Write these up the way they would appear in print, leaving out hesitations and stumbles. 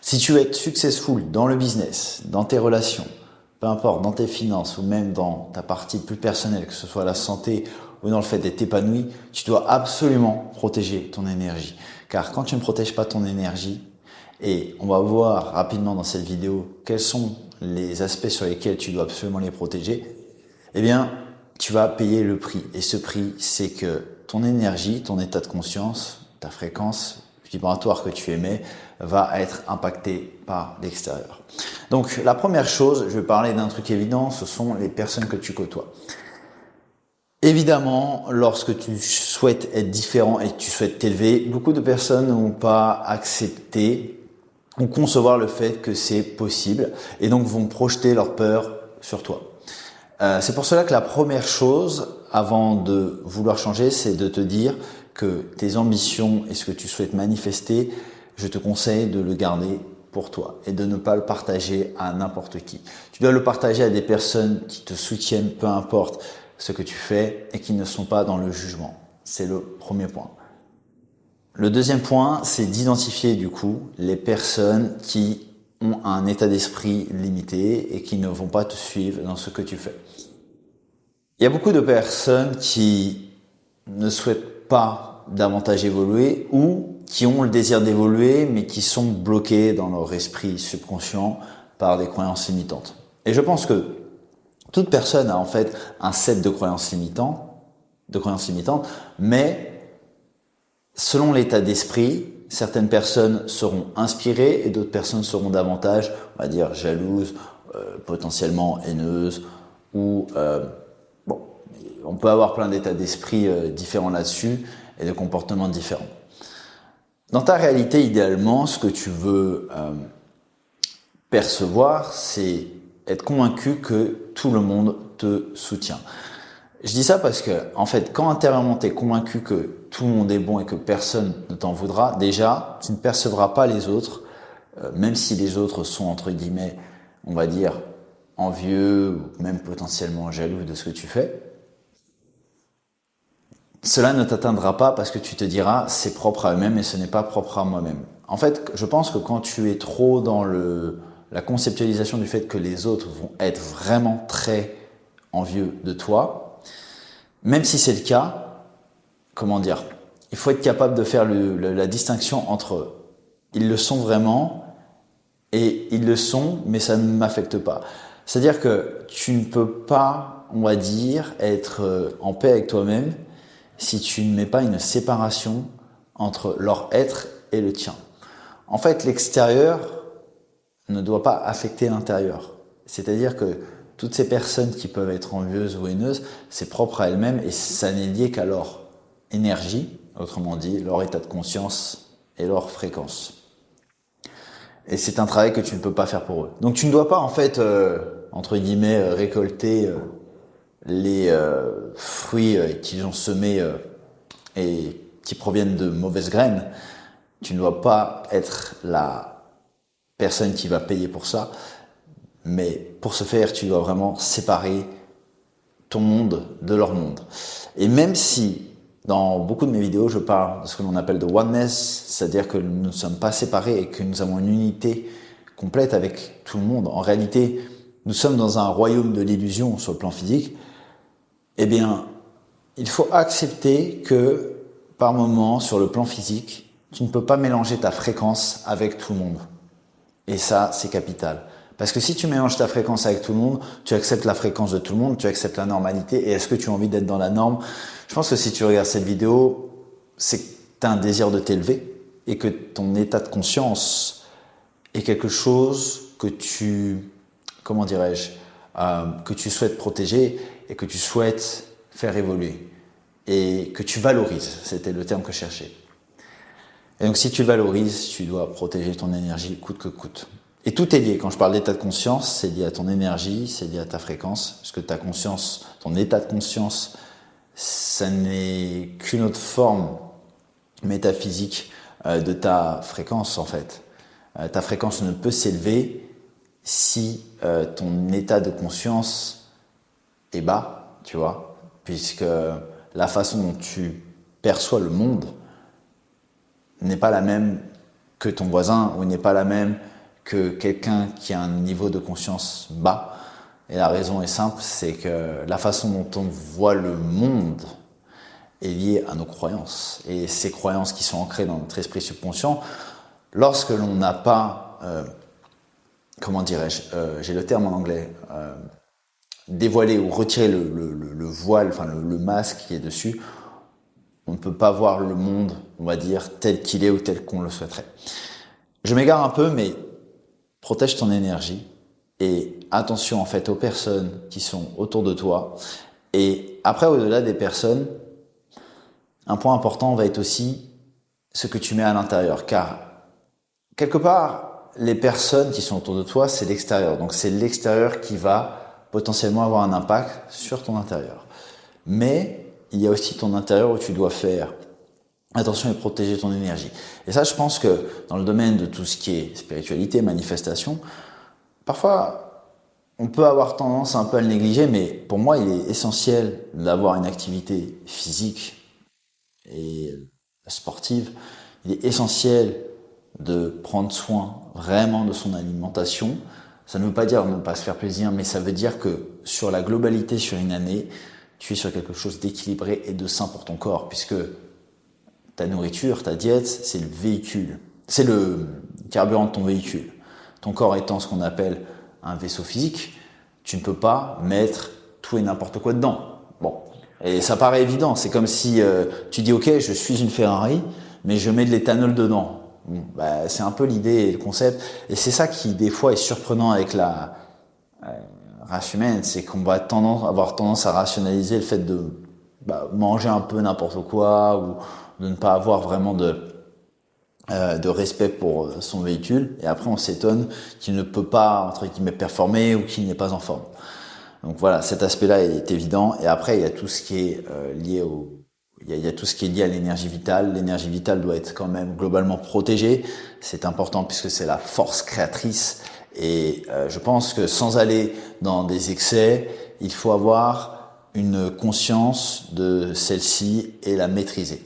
Si tu veux être successful dans le business, dans tes relations, peu importe, dans tes finances ou même dans ta partie plus personnelle, que ce soit la santé ou dans le fait d'être épanoui, tu dois absolument protéger ton énergie. Car quand tu ne protèges pas ton énergie, et on va voir rapidement dans cette vidéo quels sont les aspects sur lesquels tu dois absolument les protéger, eh bien, tu vas payer le prix. Et ce prix, c'est que ton énergie, ton état de conscience, ta fréquence vibratoire que tu émets va être impacté par l'extérieur. Donc, la première chose, je vais parler d'un truc évident, ce sont les personnes que tu côtoies. Évidemment, lorsque tu souhaites être différent et que tu souhaites t'élever, beaucoup de personnes n'ont pas accepté ou concevoir le fait que c'est possible et donc vont projeter leur peur sur toi. C'est pour cela que la première chose, avant de vouloir changer, c'est de te dire que tes ambitions et ce que tu souhaites manifester, je te conseille de le garder pour toi et de ne pas le partager à n'importe qui. Tu dois le partager à des personnes qui te soutiennent, peu importe ce que tu fais et qui ne sont pas dans le jugement. C'est le premier point. Le deuxième point, c'est d'identifier du coup les personnes qui ont un état d'esprit limité et qui ne vont pas te suivre dans ce que tu fais. Il y a beaucoup de personnes qui ne souhaitent pas davantage évoluer ou qui ont le désir d'évoluer mais qui sont bloqués dans leur esprit subconscient par des croyances limitantes. Et je pense que toute personne a en fait un set de croyances limitantes, mais selon l'état d'esprit, certaines personnes seront inspirées et d'autres personnes seront davantage, on va dire, jalouses, potentiellement haineuses ou bon, on peut avoir plein d'états d'esprit différents là-dessus et de comportements différents. Dans ta réalité, idéalement, ce que tu veux percevoir, c'est être convaincu que tout le monde te soutient. Je dis ça parce que, en fait, quand intérieurement tu es convaincu que tout le monde est bon et que personne ne t'en voudra, déjà, tu ne percevras pas les autres, même si les autres sont, entre guillemets, on va dire, envieux ou même potentiellement jaloux de ce que tu fais. Cela ne t'atteindra pas parce que tu te diras, c'est propre à eux-mêmes et ce n'est pas propre à moi-même. En fait, je pense que quand tu es trop dans la conceptualisation du fait que les autres vont être vraiment très envieux de toi, même si c'est le cas, comment dire, il faut être capable de faire la distinction entre ils le sont vraiment et ils le sont, mais ça ne m'affecte pas. C'est-à-dire que tu ne peux pas, on va dire, être en paix avec toi-même si tu ne mets pas une séparation entre leur être et le tien. En fait, l'extérieur ne doit pas affecter l'intérieur. C'est-à-dire que toutes ces personnes qui peuvent être envieuses ou haineuses, c'est propre à elles-mêmes et ça n'est lié qu'à leur énergie, autrement dit, leur état de conscience et leur fréquence. Et c'est un travail que tu ne peux pas faire pour eux. Donc tu ne dois pas en fait, entre guillemets, récolter les fruits qu'ils ont semés et qui proviennent de mauvaises graines. Tu ne dois pas être la personne qui va payer pour ça. Mais pour ce faire, tu dois vraiment séparer ton monde de leur monde. Et même si, dans beaucoup de mes vidéos, je parle de ce que l'on appelle de oneness, c'est-à-dire que nous ne sommes pas séparés et que nous avons une unité complète avec tout le monde. En réalité, nous sommes dans un royaume de l'illusion sur le plan physique. Eh bien, il faut accepter que, par moment, sur le plan physique, tu ne peux pas mélanger ta fréquence avec tout le monde. Et ça, c'est capital. Parce que si tu mélanges ta fréquence avec tout le monde, tu acceptes la fréquence de tout le monde, tu acceptes la normalité. Et est-ce que tu as envie d'être dans la norme? Je pense que si tu regardes cette vidéo, c'est que tu as un désir de t'élever et que ton état de conscience est quelque chose que tu, comment dirais-je, que tu souhaites protéger et que tu souhaites faire évoluer. Et que tu valorises, c'était le terme que je cherchais. Et donc si tu valorises, tu dois protéger ton énergie coûte que coûte. Et tout est lié. Quand je parle d'état de conscience, c'est lié à ton énergie, c'est lié à ta fréquence. Parce que ta conscience, ton état de conscience, ça n'est qu'une autre forme métaphysique de ta fréquence en fait. Ta fréquence ne peut s'élever si ton état de conscience est bas, tu vois. Puisque la façon dont tu perçois le monde n'est pas la même que ton voisin ou n'est pas la même que quelqu'un qui a un niveau de conscience bas. Et la raison est simple, c'est que la façon dont on voit le monde est liée à nos croyances. Et ces croyances qui sont ancrées dans notre esprit subconscient, lorsque l'on n'a pas, comment dirais-je, j'ai le terme en anglais, dévoiler ou retirer le voile, enfin le masque qui est dessus, on ne peut pas voir le monde, on va dire, tel qu'il est ou tel qu'on le souhaiterait. Je m'égare un peu, mais protège ton énergie et attention en fait aux personnes qui sont autour de toi. Et après, au-delà des personnes, un point important va être aussi ce que tu mets à l'intérieur, car quelque part, les personnes qui sont autour de toi, c'est l'extérieur. Donc c'est l'extérieur qui va potentiellement avoir un impact sur ton intérieur. Mais il y a aussi ton intérieur où tu dois faire attention et protéger ton énergie. Et ça, je pense que dans le domaine de tout ce qui est spiritualité, manifestation, parfois, on peut avoir tendance un peu à le négliger, mais pour moi, il est essentiel d'avoir une activité physique et sportive. Il est essentiel de prendre soin vraiment de son alimentation. Ça ne veut pas dire ne pas se faire plaisir, mais ça veut dire que sur la globalité, sur une année, tu es sur quelque chose d'équilibré et de sain pour ton corps, puisque ta nourriture, ta diète, c'est le véhicule, c'est le carburant de ton véhicule. Ton corps étant ce qu'on appelle un vaisseau physique, tu ne peux pas mettre tout et n'importe quoi dedans. Bon, et ça paraît évident, c'est comme si tu dis ok, je suis une Ferrari, mais je mets de l'éthanol dedans. Bon, bah, c'est un peu l'idée et le concept, et c'est ça qui des fois est surprenant avec la race humaine, c'est qu'on va avoir tendance à rationaliser le fait de manger un peu n'importe quoi ou de ne pas avoir vraiment de respect pour son véhicule, et après on s'étonne qu'il ne peut pas entre guillemets performer ou qu'il n'est pas en forme. Donc voilà, cet aspect-là est évident. Et après il y a tout ce qui est lié il y a tout ce qui est lié à l'énergie vitale. L'énergie vitale doit être quand même globalement protégée. C'est important puisque c'est la force créatrice. Et je pense que sans aller dans des excès, il faut avoir une conscience de celle-ci et la maîtriser.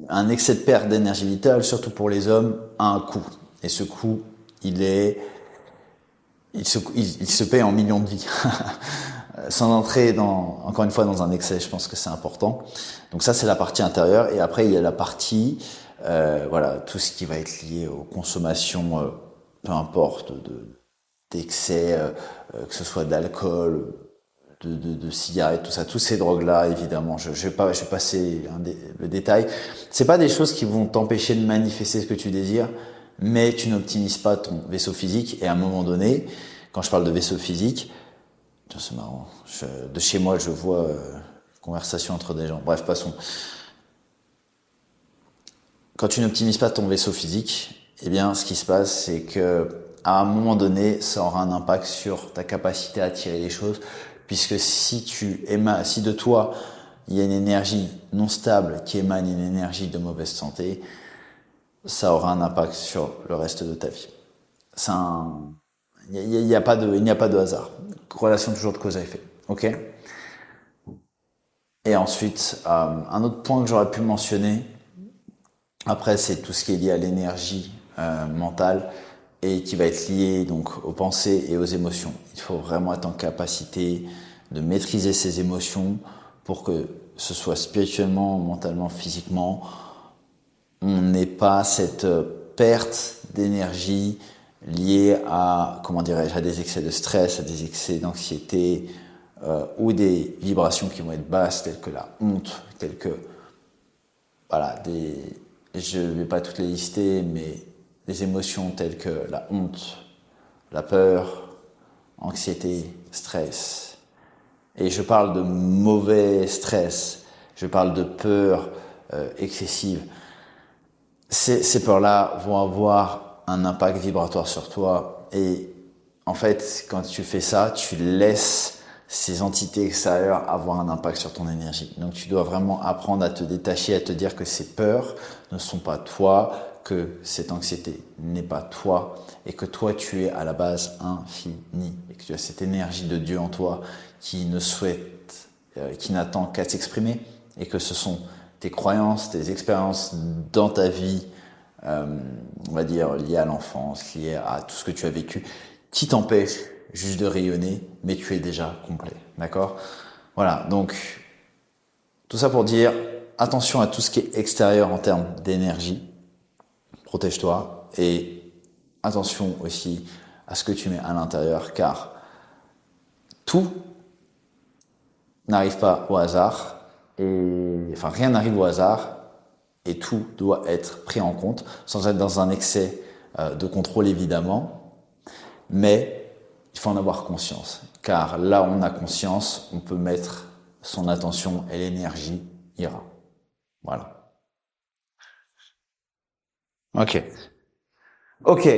Un excès de perte d'énergie vitale, surtout pour les hommes, a un coût. Et ce coût, il se paye en millions de vies. Sans entrer encore une fois dans un excès, je pense que c'est important. Donc ça, c'est la partie intérieure. Et après, il y a la partie, voilà, tout ce qui va être lié aux consommations, peu importe, d'excès, que ce soit d'alcool, de cigarettes, tout ça, toutes ces drogues-là, évidemment. Je vais passer le détail. C'est pas des choses qui vont t'empêcher de manifester ce que tu désires, mais tu n'optimises pas ton vaisseau physique. Et à un moment donné, quand je parle de vaisseau physique, c'est marrant. De chez moi, je vois conversation entre des gens. Bref, passons. Quand tu n'optimises pas ton vaisseau physique, eh bien, ce qui se passe, c'est que à un moment donné, ça aura un impact sur ta capacité à attirer les choses, puisque si de toi, il y a une énergie non stable qui émane une énergie de mauvaise santé, ça aura un impact sur le reste de ta vie. Il n'y a pas de hasard. Relation toujours de cause à effet. Ok? Et ensuite, un autre point que j'aurais pu mentionner, après, c'est tout ce qui est lié à l'énergie mentale et qui va être lié donc aux pensées et aux émotions. Il faut vraiment être en capacité de maîtriser ses émotions pour que ce soit spirituellement, mentalement, physiquement, on n'ait pas cette perte d'énergie liée à, à des excès de stress, à des excès d'anxiété ou des vibrations qui vont être basses, telles que la honte, telles que, voilà, je ne vais pas toutes les lister, mais des émotions telles que la honte, la peur, anxiété, stress. Et je parle de mauvais stress, je parle de peur excessive. Ces peurs-là vont avoir un impact vibratoire sur toi, et en fait, quand tu fais ça, tu laisses ces entités extérieures avoir un impact sur ton énergie. Donc tu dois vraiment apprendre à te détacher, à te dire que ces peurs ne sont pas toi, que cette anxiété n'est pas toi, et que toi tu es à la base infini, et que tu as cette énergie de Dieu en toi qui qui n'attend qu'à s'exprimer, et que ce sont tes croyances, tes expériences dans ta vie on va dire, liées à l'enfance, liées à tout ce que tu as vécu, qui t'empêchent juste de rayonner, mais tu es déjà complet. D'accord? Voilà, donc tout ça pour dire attention à tout ce qui est extérieur en termes d'énergie, protège-toi, et attention aussi à ce que tu mets à l'intérieur, car tout n'arrive pas au hasard, enfin rien n'arrive au hasard, et tout doit être pris en compte, sans être dans un excès de contrôle évidemment, mais il faut en avoir conscience, car là où on a conscience, on peut mettre son attention et l'énergie ira. Voilà. Ok. Ok.